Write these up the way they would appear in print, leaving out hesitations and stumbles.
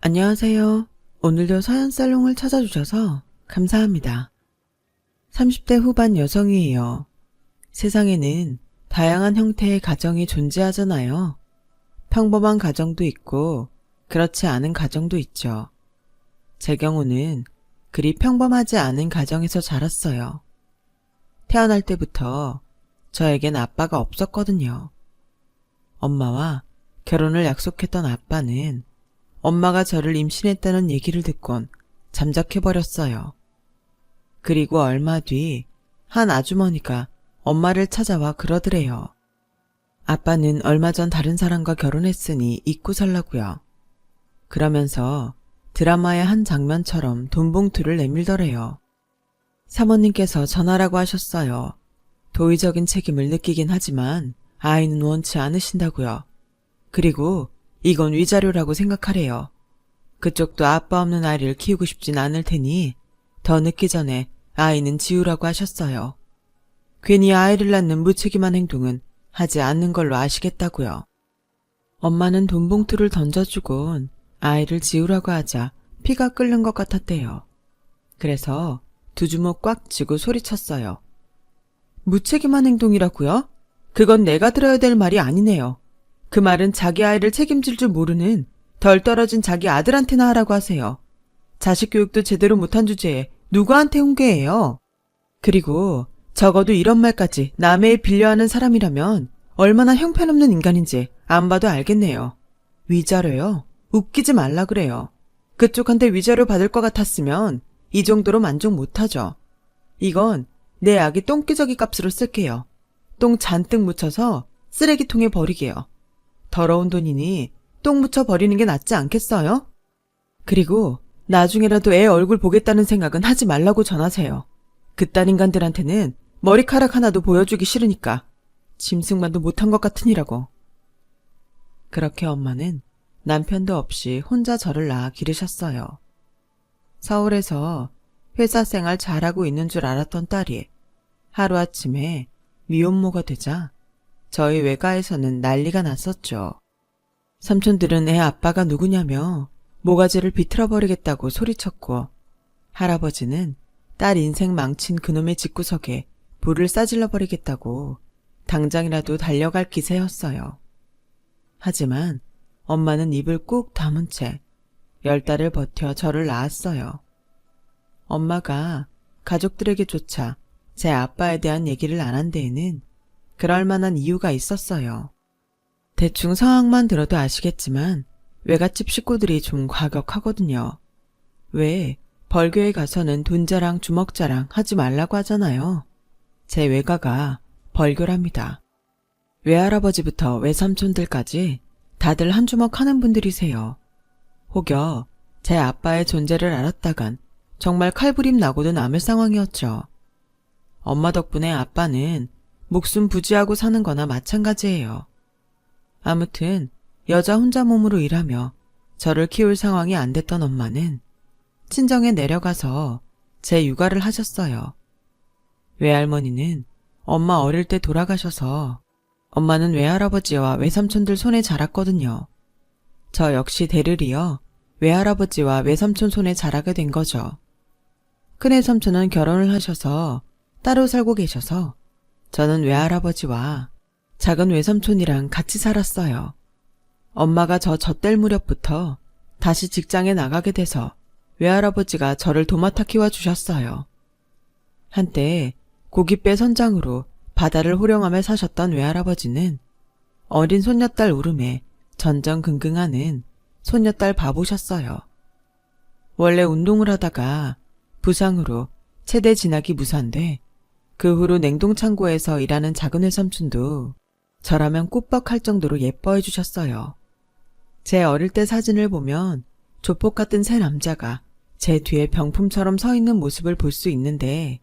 안녕하세요. 오늘도 서연살롱을 찾아주셔서 감사합니다. 30대 후반 여성이에요. 세상에는 다양한 형태의 가정이 존재하잖아요. 평범한 가정도 있고 그렇지 않은 가정도 있죠. 제 경우는 그리 평범하지 않은 가정에서 자랐어요. 태어날 때부터 저에겐 아빠가 없었거든요. 엄마와 결혼을 약속했던 아빠는 엄마가 저를 임신했다는 얘기를 듣곤 잠적해버렸어요. 그리고 얼마 뒤 한 아주머니가 엄마를 찾아와 그러더래요. 아빠는 얼마 전 다른 사람과 결혼했으니 잊고 살라고요. 그러면서 드라마의 한 장면처럼 돈봉투를 내밀더래요. 사모님께서 전하라고 하셨어요. 도의적인 책임을 느끼긴 하지만 아이는 원치 않으신다고요. 그리고 이건 위자료라고 생각하래요. 그쪽도 아빠 없는 아이를 키우고 싶진 않을 테니 더 늦기 전에 아이는 지우라고 하셨어요. 괜히 아이를 낳는 무책임한 행동은 하지 않는 걸로 아시겠다고요. 엄마는 돈봉투를 던져주곤 아이를 지우라고 하자 피가 끓는 것 같았대요. 그래서 두 주먹 꽉 쥐고 소리쳤어요. 무책임한 행동이라고요? 그건 내가 들어야 될 말이 아니네요. 그 말은 자기 아이를 책임질 줄 모르는 덜 떨어진 자기 아들한테나 하라고 하세요. 자식 교육도 제대로 못한 주제에 누구한테 훈계해요? 그리고 적어도 이런 말까지 남의 일 빌려하는 사람이라면 얼마나 형편없는 인간인지 안 봐도 알겠네요. 위자료요? 웃기지 말라 그래요. 그쪽한테 위자료 받을 것 같았으면 이 정도로 만족 못하죠. 이건 내 아기 똥기저귀 값으로 쓸게요. 똥 잔뜩 묻혀서 쓰레기통에 버리게요. 더러운 돈이니 똥 묻혀 버리는 게 낫지 않겠어요? 그리고 나중에라도 애 얼굴 보겠다는 생각은 하지 말라고 전하세요. 그딴 인간들한테는 머리카락 하나도 보여주기 싫으니까 짐승만도 못한 것 같으니라고. 그렇게 엄마는 남편도 없이 혼자 저를 낳아 기르셨어요. 서울에서 회사 생활 잘하고 있는 줄 알았던 딸이 하루아침에 미혼모가 되자 저희 외가에서는 난리가 났었죠. 삼촌들은 애 아빠가 누구냐며 모가지를 비틀어버리겠다고 소리쳤고, 할아버지는 딸 인생 망친 그놈의 집구석에 불을 싸질러버리겠다고 당장이라도 달려갈 기세였어요. 하지만 엄마는 입을 꾹 다문 채 10달을 버텨 저를 낳았어요. 엄마가 가족들에게조차 제 아빠에 대한 얘기를 안 한 데에는 그럴 만한 이유가 있었어요. 대충 상황만 들어도 아시겠지만 외갓집 식구들이 좀 과격하거든요. 왜 벌교에 가서는 돈자랑 주먹자랑 하지 말라고 하잖아요. 제 외가가 벌교랍니다. 외할아버지부터 외삼촌들까지 다들 한 주먹 하는 분들이세요. 혹여 제 아빠의 존재를 알았다간 정말 칼부림 나고도 남을 상황이었죠. 엄마 덕분에 아빠는 목숨 부지하고 사는 거나 마찬가지예요. 아무튼 여자 혼자 몸으로 일하며 저를 키울 상황이 안 됐던 엄마는 친정에 내려가서 제 육아를 하셨어요. 외할머니는 엄마 어릴 때 돌아가셔서 엄마는 외할아버지와 외삼촌들 손에 자랐거든요. 저 역시 대를 이어 외할아버지와 외삼촌 손에 자라게 된 거죠. 큰외삼촌은 결혼을 하셔서 따로 살고 계셔서 저는 외할아버지와 작은 외삼촌이랑 같이 살았어요. 엄마가 저 젖될 무렵부터 다시 직장에 나가게 돼서 외할아버지가 저를 도맡아 키워주셨어요. 한때 고깃배 선장으로 바다를 호령하며 사셨던 외할아버지는 어린 손녀딸 울음에 전전긍긍하는 손녀딸 바보셨어요. 원래 운동을 하다가 부상으로 체대 진학이 무산돼 그 후로 냉동창고에서 일하는 작은 외삼촌도 저라면 꾸벅할 정도로 예뻐해 주셨어요. 제 어릴 때 사진을 보면 조폭 같은 새 남자가 제 뒤에 병품처럼 서 있는 모습을 볼 수 있는데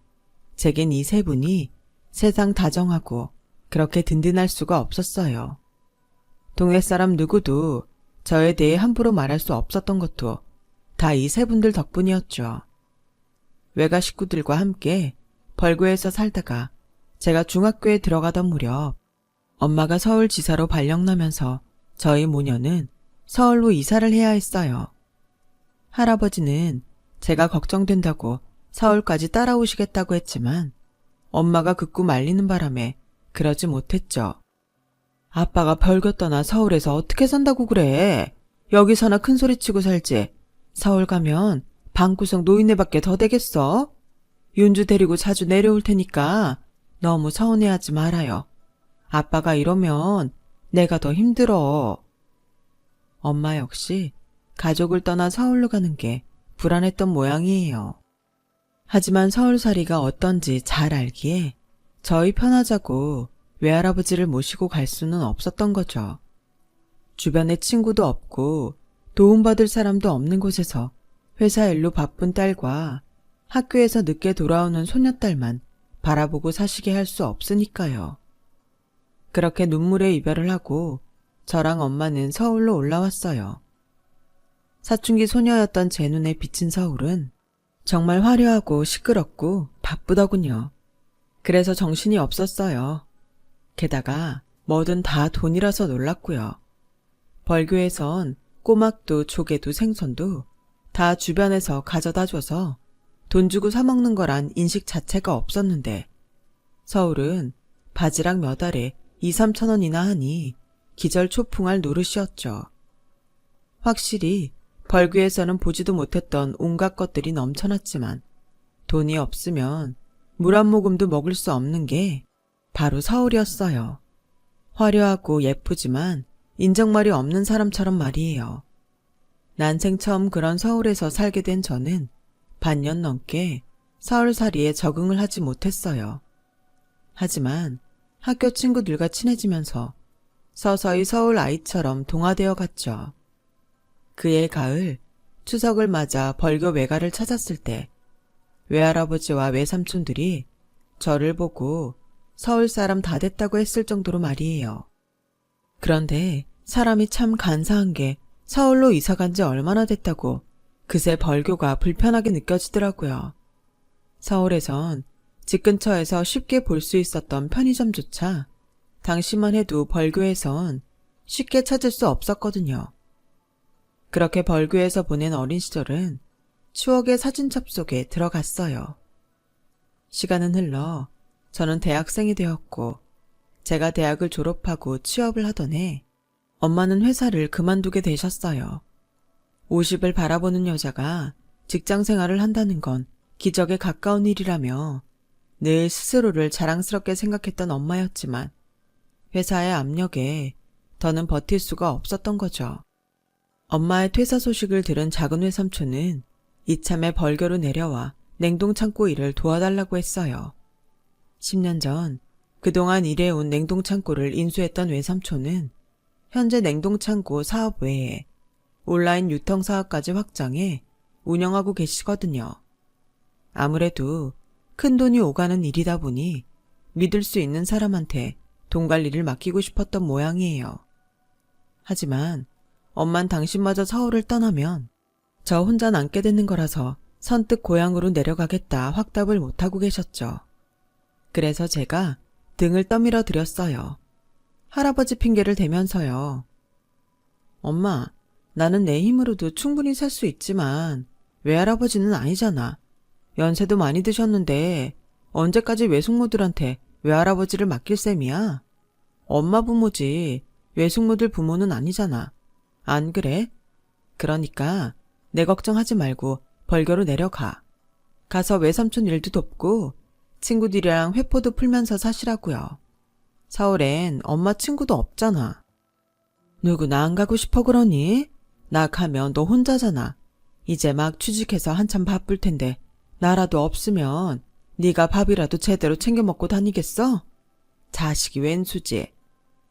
제겐 이 세 분이 세상 다정하고 그렇게 든든할 수가 없었어요. 동네 사람 누구도 저에 대해 함부로 말할 수 없었던 것도 다 이 세 분들 덕분이었죠. 외가 식구들과 함께 벌교에서 살다가 제가 중학교에 들어가던 무렵 엄마가 서울지사로 발령나면서 저희 모녀는 서울로 이사를 해야 했어요. 할아버지는 제가 걱정된다고 서울까지 따라오시겠다고 했지만 엄마가 극구 말리는 바람에 그러지 못했죠. 아빠가 벌교 떠나 서울에서 어떻게 산다고 그래? 여기서나 큰 소리치고 살지. 서울 가면 방구석 노인네밖에 더 되겠어? 윤주 데리고 자주 내려올 테니까 너무 서운해하지 말아요. 아빠가 이러면 내가 더 힘들어. 엄마 역시 가족을 떠나 서울로 가는 게 불안했던 모양이에요. 하지만 서울살이가 어떤지 잘 알기에 저희 편하자고 외할아버지를 모시고 갈 수는 없었던 거죠. 주변에 친구도 없고 도움받을 사람도 없는 곳에서 회사 일로 바쁜 딸과 학교에서 늦게 돌아오는 소녀딸만 바라보고 사시게 할 수 없으니까요. 그렇게 눈물의 이별을 하고 저랑 엄마는 서울로 올라왔어요. 사춘기 소녀였던 제 눈에 비친 서울은 정말 화려하고 시끄럽고 바쁘더군요. 그래서 정신이 없었어요. 게다가 뭐든 다 돈이라서 놀랐고요. 벌교에선 꼬막도 조개도 생선도 다 주변에서 가져다 줘서 돈 주고 사 먹는 거란 인식 자체가 없었는데 서울은 바지락 몇 알에 2, 3천 원이나 하니 기절 초풍할 노릇이었죠. 확실히 벌교에서는 보지도 못했던 온갖 것들이 넘쳐났지만 돈이 없으면 물 한 모금도 먹을 수 없는 게 바로 서울이었어요. 화려하고 예쁘지만 인정말이 없는 사람처럼 말이에요. 난생 처음 그런 서울에서 살게 된 저는 반년 넘게 서울살이에 적응을 하지 못했어요. 하지만 학교 친구들과 친해지면서 서서히 서울 아이처럼 동화되어 갔죠. 그해 가을 추석을 맞아 벌교 외가를 찾았을 때 외할아버지와 외삼촌들이 저를 보고 서울 사람 다 됐다고 했을 정도로 말이에요. 그런데 사람이 참 간사한 게 서울로 이사 간 지 얼마나 됐다고 그새 벌교가 불편하게 느껴지더라고요. 서울에선 집 근처에서 쉽게 볼 수 있었던 편의점조차 당시만 해도 벌교에선 쉽게 찾을 수 없었거든요. 그렇게 벌교에서 보낸 어린 시절은 추억의 사진첩 속에 들어갔어요. 시간은 흘러 저는 대학생이 되었고 제가 대학을 졸업하고 취업을 하던 해 엄마는 회사를 그만두게 되셨어요. 50을 바라보는 여자가 직장 생활을 한다는 건 기적에 가까운 일이라며 늘 스스로를 자랑스럽게 생각했던 엄마였지만 회사의 압력에 더는 버틸 수가 없었던 거죠. 엄마의 퇴사 소식을 들은 작은 외삼촌은 이참에 벌교로 내려와 냉동창고 일을 도와달라고 했어요. 10년 전 그동안 일해온 냉동창고를 인수했던 외삼촌은 현재 냉동창고 사업 외에 온라인 유통사업까지 확장해 운영하고 계시거든요. 아무래도 큰돈이 오가는 일이다 보니 믿을 수 있는 사람한테 돈 관리를 맡기고 싶었던 모양이에요. 하지만 엄만 당신마저 서울을 떠나면 저 혼자 남게 되는 거라서 선뜻 고향으로 내려가겠다 확답을 못하고 계셨죠. 그래서 제가 등을 떠밀어 드렸어요. 할아버지 핑계를 대면서요. 엄마, 나는 내 힘으로도 충분히 살 수 있지만 외할아버지는 아니잖아. 연세도 많이 드셨는데 언제까지 외숙모들한테 외할아버지를 맡길 셈이야? 엄마 부모지 외숙모들 부모는 아니잖아. 안 그래? 그러니까 내 걱정하지 말고 벌교로 내려가. 가서 외삼촌 일도 돕고 친구들이랑 회포도 풀면서 사시라고요. 서울엔 엄마 친구도 없잖아. 누구 나 안 가고 싶어 그러니? 나 가면 너 혼자잖아. 이제 막 취직해서 한참 바쁠 텐데 나라도 없으면 네가 밥이라도 제대로 챙겨 먹고 다니겠어? 자식이 웬 수지.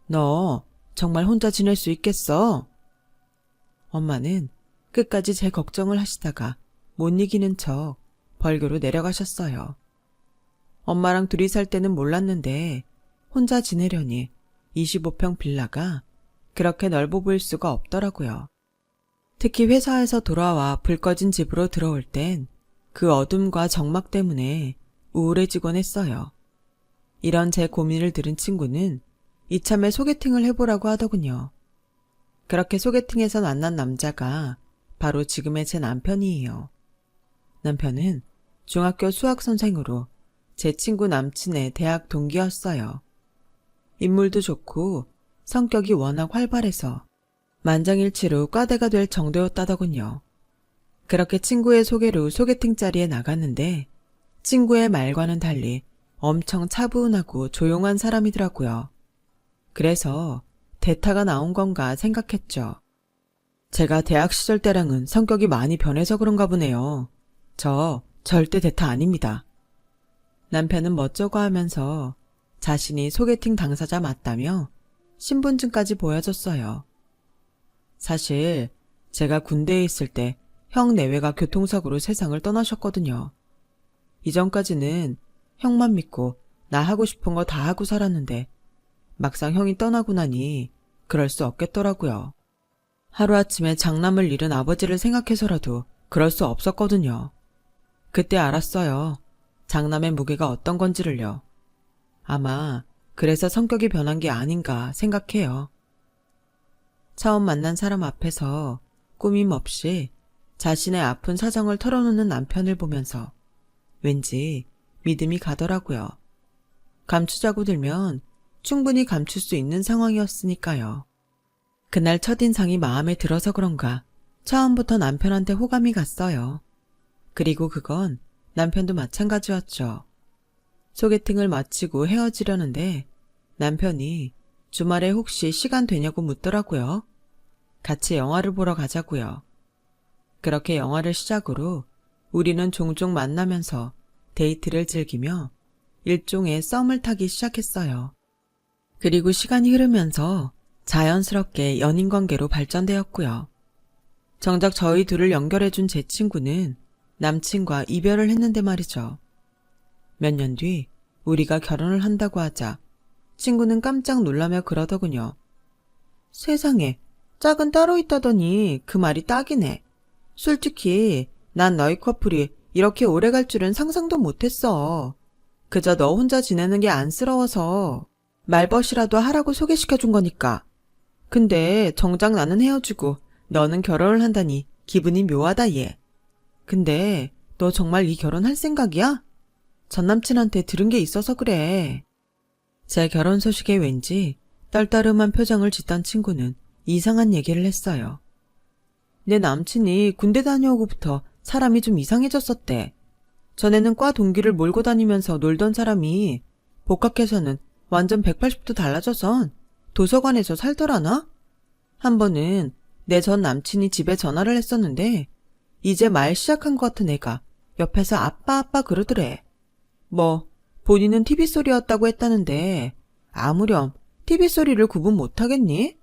너 정말 혼자 지낼 수 있겠어? 엄마는 끝까지 제 걱정을 하시다가 못 이기는 척 벌교로 내려가셨어요. 엄마랑 둘이 살 때는 몰랐는데 혼자 지내려니 25평 빌라가 그렇게 넓어 보일 수가 없더라고요. 특히 회사에서 돌아와 불 꺼진 집으로 들어올 땐 그 어둠과 적막 때문에 우울해지곤 했어요. 이런 제 고민을 들은 친구는 이참에 소개팅을 해보라고 하더군요. 그렇게 소개팅에서 만난 남자가 바로 지금의 제 남편이에요. 남편은 중학교 수학 선생으로 제 친구 남친의 대학 동기였어요. 인물도 좋고 성격이 워낙 활발해서 만장일치로 과대가 될 정도였다더군요. 그렇게 친구의 소개로 소개팅 자리에 나갔는데 친구의 말과는 달리 엄청 차분하고 조용한 사람이더라고요. 그래서 대타가 나온 건가 생각했죠. 제가 대학 시절 때랑은 성격이 많이 변해서 그런가 보네요. 저 절대 대타 아닙니다. 남편은 멋쩍어 하면서 자신이 소개팅 당사자 맞다며 신분증까지 보여줬어요. 사실 제가 군대에 있을 때 형 내외가 교통사고로 세상을 떠나셨거든요. 이전까지는 형만 믿고 나 하고 싶은 거 다 하고 살았는데 막상 형이 떠나고 나니 그럴 수 없겠더라고요. 하루아침에 장남을 잃은 아버지를 생각해서라도 그럴 수 없었거든요. 그때 알았어요. 장남의 무게가 어떤 건지를요. 아마 그래서 성격이 변한 게 아닌가 생각해요. 처음 만난 사람 앞에서 꾸밈 없이 자신의 아픈 사정을 털어놓는 남편을 보면서 왠지 믿음이 가더라고요. 감추자고 들면 충분히 감출 수 있는 상황이었으니까요. 그날 첫인상이 마음에 들어서 그런가 처음부터 남편한테 호감이 갔어요. 그리고 그건 남편도 마찬가지였죠. 소개팅을 마치고 헤어지려는데 남편이 주말에 혹시 시간 되냐고 묻더라고요. 같이 영화를 보러 가자고요. 그렇게 영화를 시작으로 우리는 종종 만나면서 데이트를 즐기며 일종의 썸을 타기 시작했어요. 그리고 시간이 흐르면서 자연스럽게 연인관계로 발전되었고요. 정작 저희 둘을 연결해준 제 친구는 남친과 이별을 했는데 말이죠. 몇 년 뒤 우리가 결혼을 한다고 하자 친구는 깜짝 놀라며 그러더군요. 세상에, 짝은 따로 있다더니 그 말이 딱이네. 솔직히 난 너희 커플이 이렇게 오래 갈 줄은 상상도 못했어. 그저 너 혼자 지내는 게 안쓰러워서 말벗이라도 하라고 소개시켜준 거니까. 근데 정작 나는 헤어지고 너는 결혼을 한다니 기분이 묘하다 얘. 근데 너 정말 이 결혼할 생각이야? 전 남친한테 들은 게 있어서 그래. 제 결혼 소식에 왠지 떨떠름한 표정을 짓던 친구는 이상한 얘기를 했어요. 내 남친이 군대 다녀오고부터 사람이 좀 이상해졌었대. 전에는 과 동기를 몰고 다니면서 놀던 사람이 복학해서는 완전 180도 달라져선 도서관에서 살더라나? 한 번은 내 전 남친이 집에 전화를 했었는데 이제 말 시작한 것 같은 애가 옆에서 아빠 아빠 그러더래. 뭐 본인은 TV 소리였다고 했다는데 아무렴 TV 소리를 구분 못하겠니?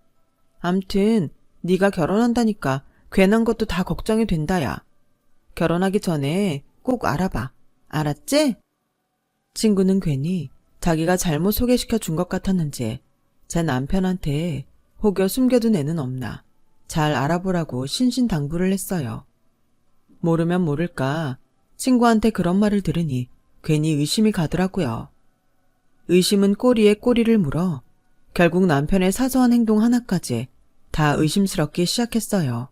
암튼 네가 결혼한다니까 괜한 것도 다 걱정이 된다야. 결혼하기 전에 꼭 알아봐. 알았지? 친구는 괜히 자기가 잘못 소개시켜 준 것 같았는지 제 남편한테 혹여 숨겨둔 애는 없나 잘 알아보라고 신신당부를 했어요. 모르면 모를까 친구한테 그런 말을 들으니 괜히 의심이 가더라고요. 의심은 꼬리에 꼬리를 물어 결국 남편의 사소한 행동 하나까지 다 의심스럽기 시작했어요.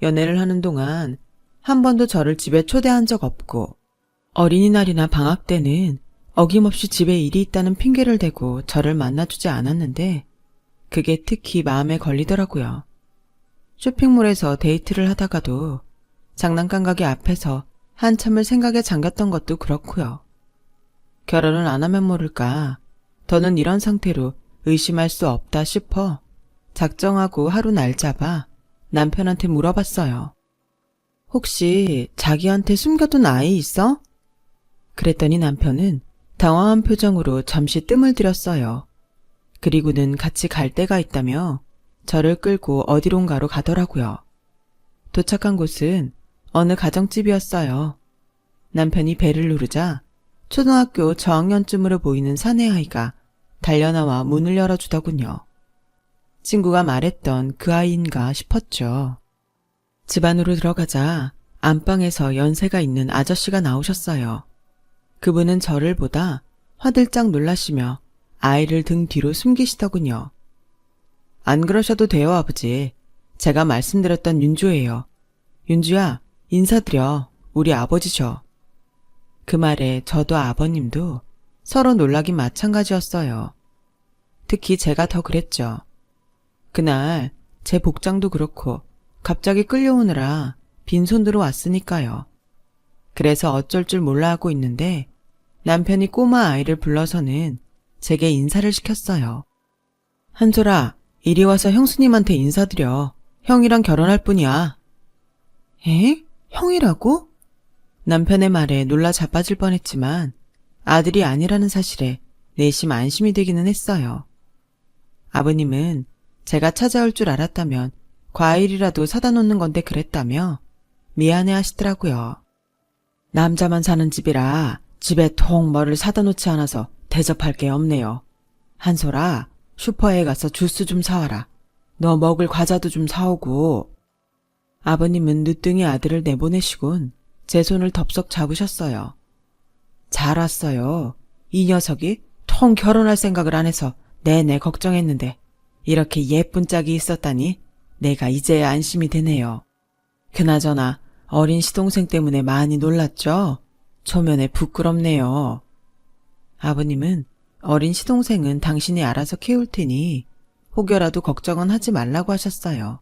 연애를 하는 동안 한 번도 저를 집에 초대한 적 없고 어린이날이나 방학 때는 어김없이 집에 일이 있다는 핑계를 대고 저를 만나주지 않았는데 그게 특히 마음에 걸리더라고요. 쇼핑몰에서 데이트를 하다가도 장난감 가게 앞에서 한참을 생각에 잠겼던 것도 그렇고요. 결혼을 안 하면 모를까 더는 이런 상태로 의심할 수 없다 싶어 작정하고 하루 날 잡아 남편한테 물어봤어요. 혹시 자기한테 숨겨둔 아이 있어? 그랬더니 남편은 당황한 표정으로 잠시 뜸을 들였어요. 그리고는 같이 갈 데가 있다며 저를 끌고 어디론가로 가더라고요. 도착한 곳은 어느 가정집이었어요. 남편이 벨을 누르자 초등학교 저학년쯤으로 보이는 사내 아이가 달려나와 문을 열어주더군요. 친구가 말했던 그 아이인가 싶었죠. 집 안으로 들어가자 안방에서 연세가 있는 아저씨가 나오셨어요. 그분은 저를 보다 화들짝 놀라시며 아이를 등 뒤로 숨기시더군요. 안 그러셔도 돼요, 아버지. 제가 말씀드렸던 윤주예요. 윤주야, 인사드려. 우리 아버지셔. 그 말에 저도 아버님도 서로 놀라긴 마찬가지였어요. 특히 제가 더 그랬죠. 그날 제 복장도 그렇고 갑자기 끌려오느라 빈손으로 왔으니까요. 그래서 어쩔 줄 몰라 하고 있는데 남편이 꼬마 아이를 불러서는 제게 인사를 시켰어요. 한솔아, 이리 와서 형수님한테 인사드려. 형이랑 결혼할 뿐이야. 에? 형이라고? 남편의 말에 놀라 자빠질 뻔했지만 아들이 아니라는 사실에 내심 안심이 되기는 했어요. 아버님은 제가 찾아올 줄 알았다면 과일이라도 사다 놓는 건데 그랬다며 미안해 하시더라고요. 남자만 사는 집이라 집에 통 뭐를 사다 놓지 않아서 대접할 게 없네요. 한솔아, 슈퍼에 가서 주스 좀 사와라. 너 먹을 과자도 좀 사오고. 아버님은 늦둥이 아들을 내보내시곤 제 손을 덥석 잡으셨어요. 잘 왔어요. 이 녀석이 통 결혼할 생각을 안 해서 내내 걱정했는데 이렇게 예쁜 짝이 있었다니 내가 이제야 안심이 되네요. 그나저나 어린 시동생 때문에 많이 놀랐죠? 초면에 부끄럽네요. 아버님은 어린 시동생은 당신이 알아서 키울 테니 혹여라도 걱정은 하지 말라고 하셨어요.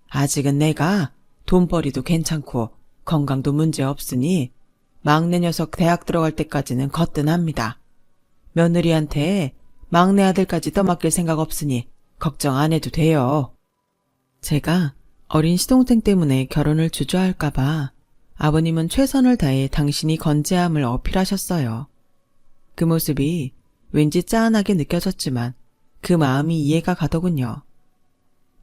아직은 내가 돈벌이도 괜찮고 건강도 문제 없으니 막내 녀석 대학 들어갈 때까지는 거뜬합니다. 며느리한테 막내 아들까지 떠맡길 생각 없으니 걱정 안 해도 돼요. 제가 어린 시동생 때문에 결혼을 주저할까봐 아버님은 최선을 다해 당신이 건재함을 어필하셨어요. 그 모습이 왠지 짠하게 느껴졌지만 그 마음이 이해가 가더군요.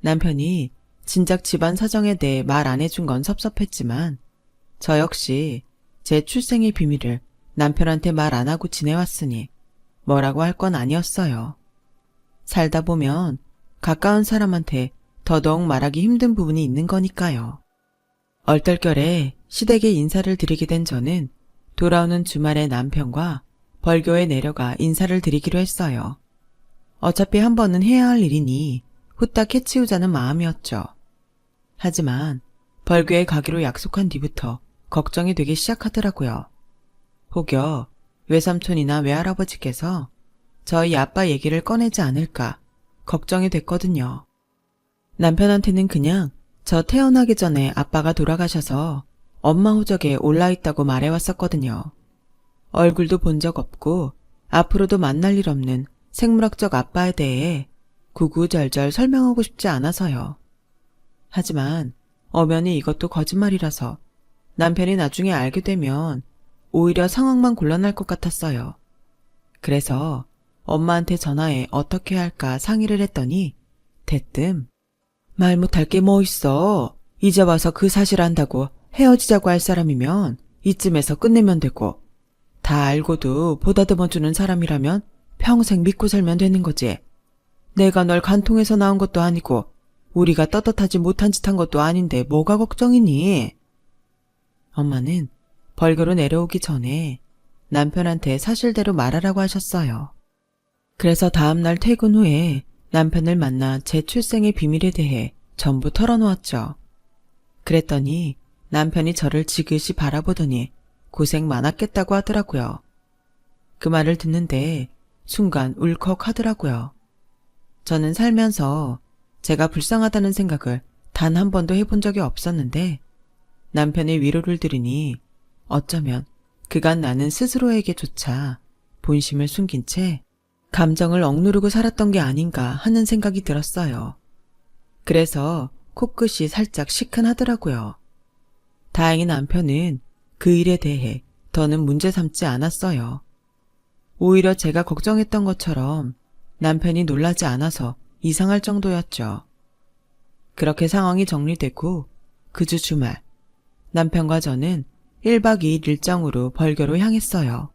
남편이 진작 집안 사정에 대해 말 안 해준 건 섭섭했지만 저 역시 제 출생의 비밀을 남편한테 말 안 하고 지내왔으니 뭐라고 할 건 아니었어요. 살다 보면 가까운 사람한테 더더욱 말하기 힘든 부분이 있는 거니까요. 얼떨결에 시댁에 인사를 드리게 된 저는 돌아오는 주말에 남편과 벌교에 내려가 인사를 드리기로 했어요. 어차피 한 번은 해야 할 일이니 후딱 해치우자는 마음이었죠. 하지만 벌교에 가기로 약속한 뒤부터 걱정이 되기 시작하더라고요. 혹여 외삼촌이나 외할아버지께서 저희 아빠 얘기를 꺼내지 않을까 걱정이 됐거든요. 남편한테는 그냥 저 태어나기 전에 아빠가 돌아가셔서 엄마 호적에 올라있다고 말해왔었거든요. 얼굴도 본 적 없고 앞으로도 만날 일 없는 생물학적 아빠에 대해 구구절절 설명하고 싶지 않아서요. 하지만 엄연히 이것도 거짓말이라서 남편이 나중에 알게 되면 오히려 상황만 곤란할 것 같았어요. 그래서 엄마한테 전화해 어떻게 할까 상의를 했더니 대뜸 말 못할 게 뭐 있어. 이제 와서 그 사실 안다고 헤어지자고 할 사람이면 이쯤에서 끝내면 되고 다 알고도 보다듬어 주는 사람이라면 평생 믿고 살면 되는 거지. 내가 널 간통해서 낳은 것도 아니고 우리가 떳떳하지 못한 짓 한 것도 아닌데 뭐가 걱정이니? 엄마는 벌교로 내려오기 전에 남편한테 사실대로 말하라고 하셨어요. 그래서 다음날 퇴근 후에 남편을 만나 제 출생의 비밀에 대해 전부 털어놓았죠. 그랬더니 남편이 저를 지그시 바라보더니 고생 많았겠다고 하더라고요. 그 말을 듣는데 순간 울컥 하더라고요. 저는 살면서 제가 불쌍하다는 생각을 단 한 번도 해본 적이 없었는데 남편의 위로를 들으니 어쩌면 그간 나는 스스로에게조차 본심을 숨긴 채 감정을 억누르고 살았던 게 아닌가 하는 생각이 들었어요. 그래서 코끝이 살짝 시큰하더라고요. 다행히 남편은 그 일에 대해 더는 문제 삼지 않았어요. 오히려 제가 걱정했던 것처럼 남편이 놀라지 않아서 이상할 정도였죠. 그렇게 상황이 정리되고 그 주 주말 남편과 저는 1박 2일 일정으로 벌교로 향했어요.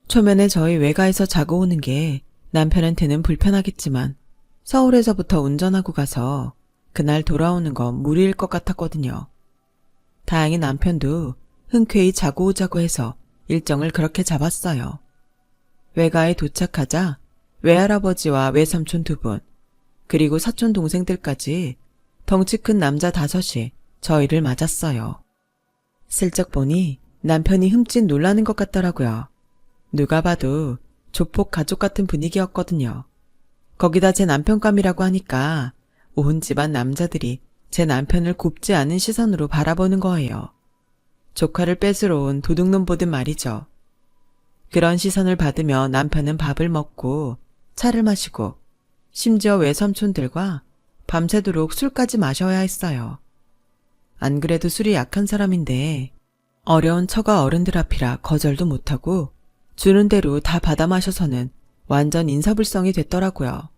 초면에 저희 외가에서 자고 오는 게 남편한테는 불편하겠지만 서울에서부터 운전하고 가서 그날 돌아오는 건 무리일 것 같았거든요. 다행히 남편도 흔쾌히 자고 오자고 해서 일정을 그렇게 잡았어요. 외가에 도착하자 외할아버지와 외삼촌 두 분, 그리고 사촌 동생들까지 덩치 큰 남자 5이 저희를 맞았어요. 슬쩍 보니 남편이 흠칫 놀라는 것 같더라고요. 누가 봐도 조폭 가족 같은 분위기였거든요. 거기다 제 남편감이라고 하니까 온 집안 남자들이 제 남편을 곱지 않은 시선으로 바라보는 거예요. 조카를 뺏으러 온 도둑놈 보듯 말이죠. 그런 시선을 받으며 남편은 밥을 먹고 차를 마시고 심지어 외삼촌들과 밤새도록 술까지 마셔야 했어요. 안 그래도 술이 약한 사람인데 어려운 처가 어른들 앞이라 거절도 못하고 주는 대로 다 받아 마셔서는 완전 인사불성이 됐더라고요.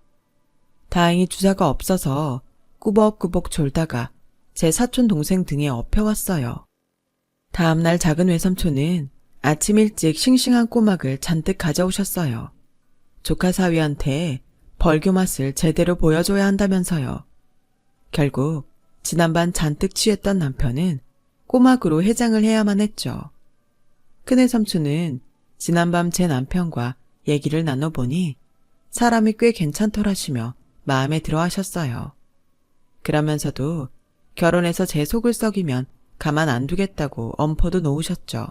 다행히 주사가 없어서 꾸벅꾸벅 졸다가 제 사촌 동생 등에 엎혀왔어요. 다음날 작은 외삼촌은 아침 일찍 싱싱한 꼬막을 잔뜩 가져오셨어요. 조카 사위한테 벌교 맛을 제대로 보여줘야 한다면서요. 결국 지난밤 잔뜩 취했던 남편은 꼬막으로 해장을 해야만 했죠. 큰외삼촌은 지난밤 제 남편과 얘기를 나눠보니 사람이 꽤 괜찮더라시며 마음에 들어 하셨어요. 그러면서도 결혼해서 제 속을 썩이면 가만 안 두겠다고 엄포도 놓으셨죠.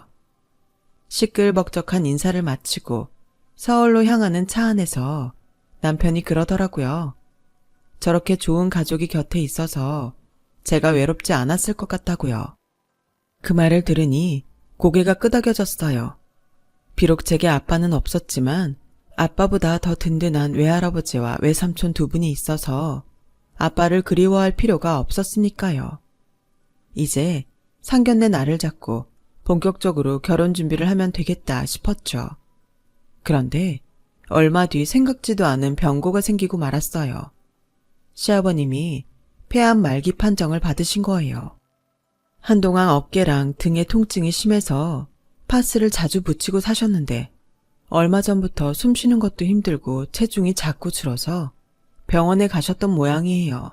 시끌벅적한 인사를 마치고 서울로 향하는 차 안에서 남편이 그러더라고요. 저렇게 좋은 가족이 곁에 있어서 제가 외롭지 않았을 것 같다고요. 그 말을 들으니 고개가 끄덕여졌어요. 비록 제게 아빠는 없었지만 아빠보다 더 든든한 외할아버지와 외삼촌 2분이 있어서 아빠를 그리워할 필요가 없었으니까요. 이제 상견례 날을 잡고 본격적으로 결혼 준비를 하면 되겠다 싶었죠. 그런데 얼마 뒤 생각지도 않은 병고가 생기고 말았어요. 시아버님이 폐암 말기 판정을 받으신 거예요. 한동안 어깨랑 등의 통증이 심해서 파스를 자주 붙이고 사셨는데 얼마 전부터 숨 쉬는 것도 힘들고 체중이 자꾸 줄어서 병원에 가셨던 모양이에요.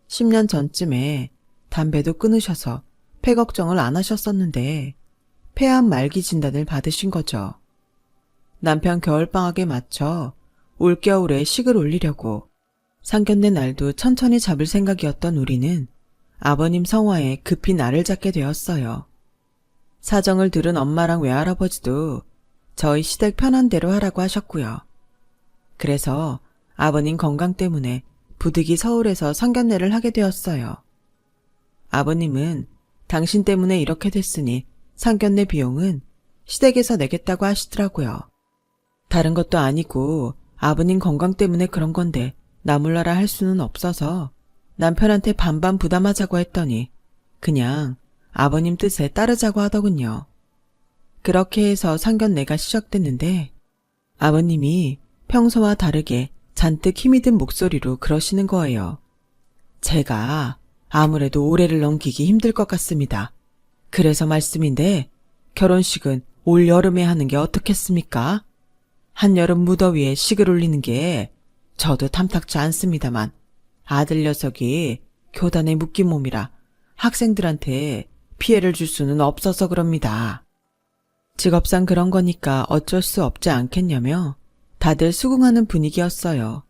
10년 전쯤에 담배도 끊으셔서 폐 걱정을 안 하셨었는데 폐암 말기 진단을 받으신 거죠. 남편 겨울방학에 맞춰 올겨울에 식을 올리려고 상견례 날도 천천히 잡을 생각이었던 우리는 아버님 성화에 급히 날을 잡게 되었어요. 사정을 들은 엄마랑 외할아버지도 저희 시댁 편한 대로 하라고 하셨고요. 그래서 아버님 건강 때문에 부득이 서울에서 상견례를 하게 되었어요. 아버님은 당신 때문에 이렇게 됐으니 상견례 비용은 시댁에서 내겠다고 하시더라고요. 다른 것도 아니고 아버님 건강 때문에 그런 건데 나몰라라 할 수는 없어서 남편한테 반반 부담하자고 했더니 그냥 아버님 뜻에 따르자고 하더군요. 그렇게 해서 상견례가 시작됐는데 아버님이 평소와 다르게 잔뜩 힘이 든 목소리로 그러시는 거예요. 제가 아무래도 올해를 넘기기 힘들 것 같습니다. 그래서 말씀인데 결혼식은 올 여름에 하는 게 어떻겠습니까? 한여름 무더위에 식을 올리는 게 저도 탐탁지 않습니다만 아들 녀석이 교단에 묶인 몸이라 학생들한테 피해를 줄 수는 없어서 그럽니다. 직업상 그런 거니까 어쩔 수 없지 않겠냐며 다들 수긍하는 분위기였어요.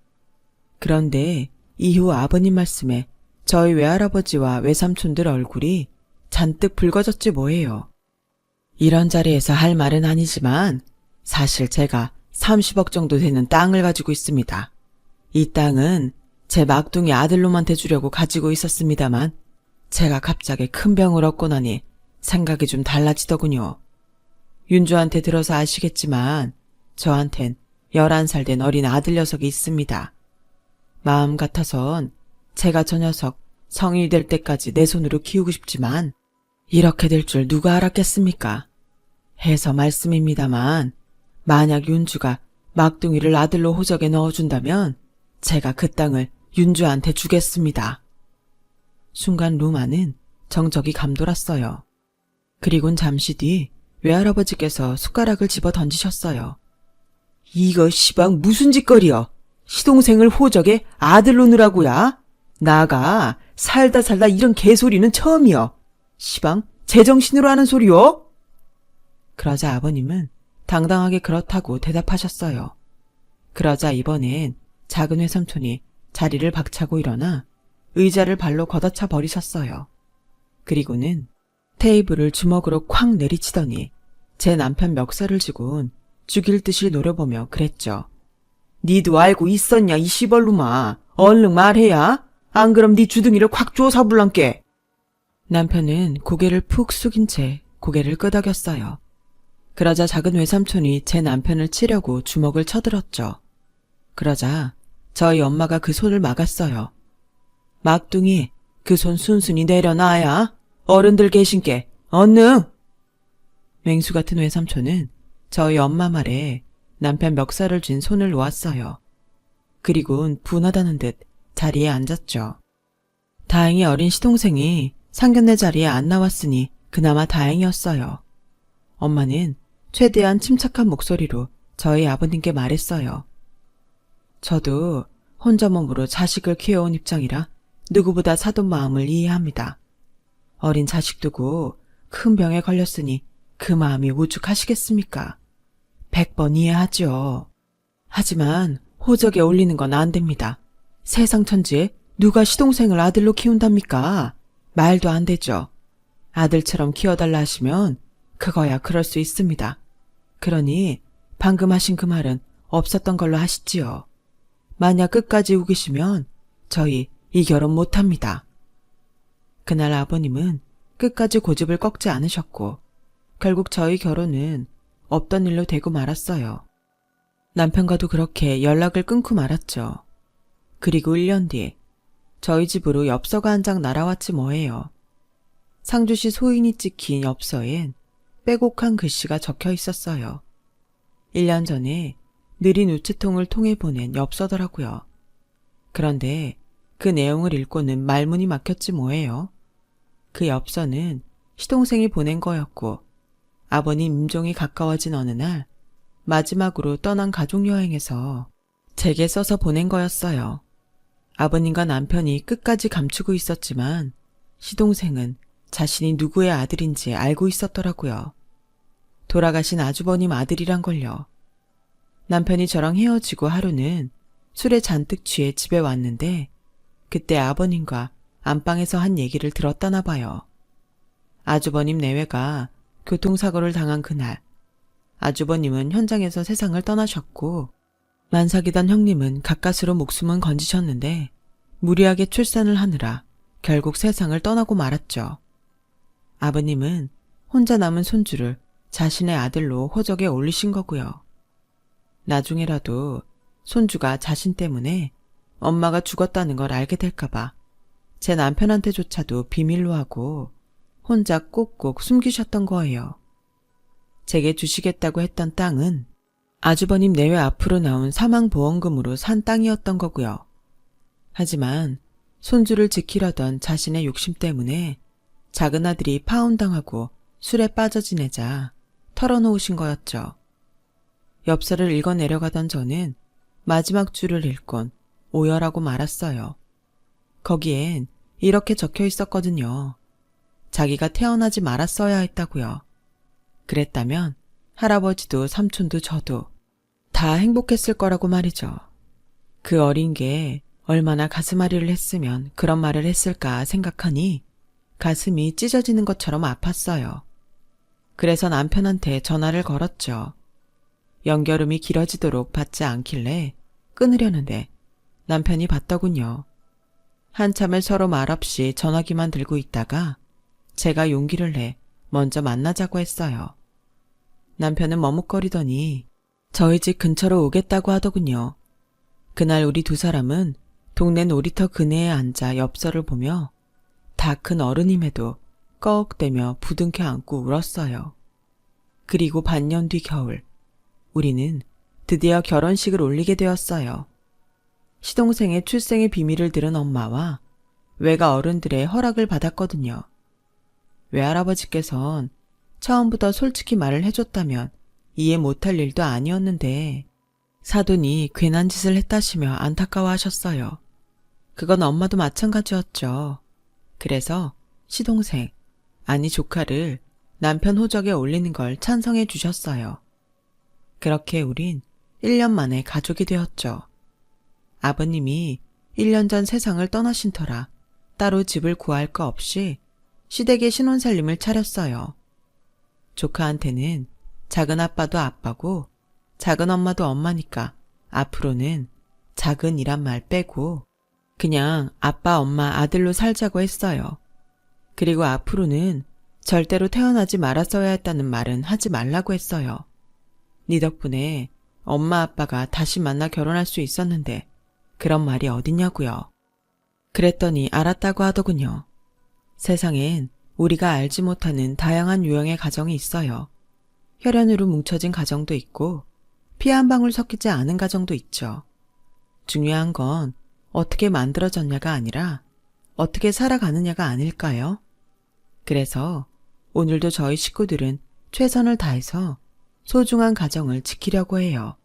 그런데 이후 아버님 말씀에 저희 외할아버지와 외삼촌들 얼굴이 잔뜩 붉어졌지 뭐예요. 이런 자리에서 할 말은 아니지만 사실 제가 30억 정도 되는 땅을 가지고 있습니다. 이 땅은 제 막둥이 아들놈한테 주려고 가지고 있었습니다만 제가 갑자기 큰 병을 얻고 나니 생각이 좀 달라지더군요. 윤주한테 들어서 아시겠지만 저한텐 11살 된 어린 아들 녀석이 있습니다. 마음 같아선 제가 저 녀석 성인이 될 때까지 내 손으로 키우고 싶지만 이렇게 될 줄 누가 알았겠습니까? 해서 말씀입니다만 만약 윤주가 막둥이를 아들로 호적에 넣어준다면 제가 그 땅을 윤주한테 주겠습니다. 순간 루마는 정적이 감돌았어요. 그리곤 잠시 뒤 외할아버지께서 숟가락을 집어 던지셨어요. 이거 시방 무슨 짓거리여? 시동생을 호적에 아들로 넣으라고야? 나가 살다 이런 개소리는 처음이여. 시방 제정신으로 하는 소리요? 그러자 아버님은 당당하게 그렇다고 대답하셨어요. 그러자 이번엔 작은 외삼촌이 자리를 박차고 일어나 의자를 발로 걷어차 버리셨어요. 그리고는 테이블을 주먹으로 쾅 내리치더니 제 남편 멱살을 쥐곤 죽일 듯이 노려보며 그랬죠. 니도 알고 있었냐 이 시벌루마. 얼른 말해야. 안 그럼 니 주둥이를 콱 쪼사불란께. 남편은 고개를 푹 숙인 채 고개를 끄덕였어요. 그러자 작은 외삼촌이 제 남편을 치려고 주먹을 쳐들었죠. 그러자 저희 엄마가 그 손을 막았어요. 막둥이, 그 손 순순히 내려놔야. 어른들 계신께 얼른. 맹수 같은 외삼촌은 저희 엄마 말에 남편 멱살을 쥔 손을 놓았어요. 그리곤 분하다는 듯 자리에 앉았죠. 다행히 어린 시동생이 상견례 자리에 안 나왔으니 그나마 다행이었어요. 엄마는 최대한 침착한 목소리로 저희 아버님께 말했어요. 저도 혼자 몸으로 자식을 키워온 입장이라 누구보다 사돈 마음을 이해합니다. 어린 자식 두고 큰 병에 걸렸으니 그 마음이 오죽하시겠습니까? 100번 이해하죠. 하지만 호적에 올리는 건 안 됩니다. 세상 천지에 누가 시동생을 아들로 키운답니까? 말도 안 되죠. 아들처럼 키워달라 하시면 그거야 그럴 수 있습니다. 그러니 방금 하신 그 말은 없었던 걸로 하시지요. 만약 끝까지 우기시면 저희 이 결혼 못합니다. 그날 아버님은 끝까지 고집을 꺾지 않으셨고 결국 저희 결혼은 없던 일로 되고 말았어요. 남편과도 그렇게 연락을 끊고 말았죠. 그리고 1년 뒤 저희 집으로 엽서가 한 장 날아왔지 뭐예요. 상주시 소인이 찍힌 엽서엔 빼곡한 글씨가 적혀 있었어요. 1년 전에 느린 우체통을 통해 보낸 엽서더라고요. 그런데 그 내용을 읽고는 말문이 막혔지 뭐예요. 그 엽서는 시동생이 보낸 거였고 아버님 임종이 가까워진 어느 날 마지막으로 떠난 가족여행에서 제게 써서 보낸 거였어요. 아버님과 남편이 끝까지 감추고 있었지만 시동생은 자신이 누구의 아들인지 알고 있었더라고요. 돌아가신 아주버님 아들이란걸요. 남편이 저랑 헤어지고 하루는 술에 잔뜩 취해 집에 왔는데 그때 아버님과 안방에서 한 얘기를 들었다나 봐요. 아주버님 내외가 교통사고를 당한 그날 아주버님은 현장에서 세상을 떠나셨고 만삭이던 형님은 가까스로 목숨은 건지셨는데 무리하게 출산을 하느라 결국 세상을 떠나고 말았죠. 아버님은 혼자 남은 손주를 자신의 아들로 호적에 올리신 거고요. 나중에라도 손주가 자신 때문에 엄마가 죽었다는 걸 알게 될까봐 제 남편한테조차도 비밀로 하고 혼자 꼭꼭 숨기셨던 거예요. 제게 주시겠다고 했던 땅은 아주버님 내외 앞으로 나온 사망보험금으로 산 땅이었던 거고요. 하지만 손주를 지키려던 자신의 욕심 때문에 작은 아들이 파혼당하고 술에 빠져 지내자 털어놓으신 거였죠. 엽서를 읽어 내려가던 저는 마지막 줄을 읽곤 오열하고 말았어요. 거기엔 이렇게 적혀 있었거든요. 자기가 태어나지 말았어야 했다고요. 그랬다면 할아버지도 삼촌도 저도 다 행복했을 거라고 말이죠. 그 어린 게 얼마나 가슴앓이를 했으면 그런 말을 했을까 생각하니 가슴이 찢어지는 것처럼 아팠어요. 그래서 남편한테 전화를 걸었죠. 연결음이 길어지도록 받지 않길래 끊으려는데 남편이 받더군요. 한참을 서로 말없이 전화기만 들고 있다가 제가 용기를 내 먼저 만나자고 했어요. 남편은 머뭇거리더니 저희 집 근처로 오겠다고 하더군요. 그날 우리 두 사람은 동네 놀이터 그네에 앉아 엽서를 보며 다 큰 어른임에도 꺽대며 부둥켜 안고 울었어요. 그리고 반년 뒤 겨울 우리는 드디어 결혼식을 올리게 되었어요. 시동생의 출생의 비밀을 들은 엄마와 외가 어른들의 허락을 받았거든요. 외할아버지께선 처음부터 솔직히 말을 해줬다면 이해 못할 일도 아니었는데 사돈이 괜한 짓을 했다시며 안타까워하셨어요. 그건 엄마도 마찬가지였죠. 그래서 시동생, 아니 조카를 남편 호적에 올리는 걸 찬성해 주셨어요. 그렇게 우린 1년 만에 가족이 되었죠. 아버님이 1년 전 세상을 떠나신 터라 따로 집을 구할 거 없이 시댁의 신혼살림을 차렸어요. 조카한테는 작은 아빠도 아빠고 작은 엄마도 엄마니까 앞으로는 작은이란 말 빼고 그냥 아빠, 엄마, 아들로 살자고 했어요. 그리고 앞으로는 절대로 태어나지 말았어야 했다는 말은 하지 말라고 했어요. 네 덕분에 엄마 아빠가 다시 만나 결혼할 수 있었는데 그런 말이 어딨냐고요. 그랬더니 알았다고 하더군요. 세상엔 우리가 알지 못하는 다양한 유형의 가정이 있어요. 혈연으로 뭉쳐진 가정도 있고 피 한 방울 섞이지 않은 가정도 있죠. 중요한 건 어떻게 만들어졌냐가 아니라 어떻게 살아가느냐가 아닐까요? 그래서 오늘도 저희 식구들은 최선을 다해서 소중한 가정을 지키려고 해요.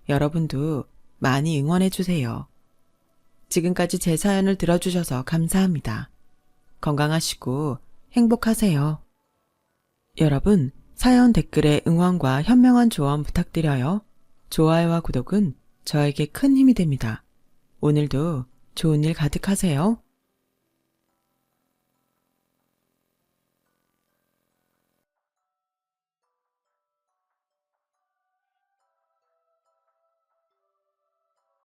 여러분도 많이 응원해 주세요. 지금까지 제 사연을 들어주셔서 감사합니다. 건강하시고 행복하세요. 여러분, 사연 댓글에 응원과 현명한 조언 부탁드려요. 좋아요와 구독은 저에게 큰 힘이 됩니다. 오늘도 좋은 일 가득하세요.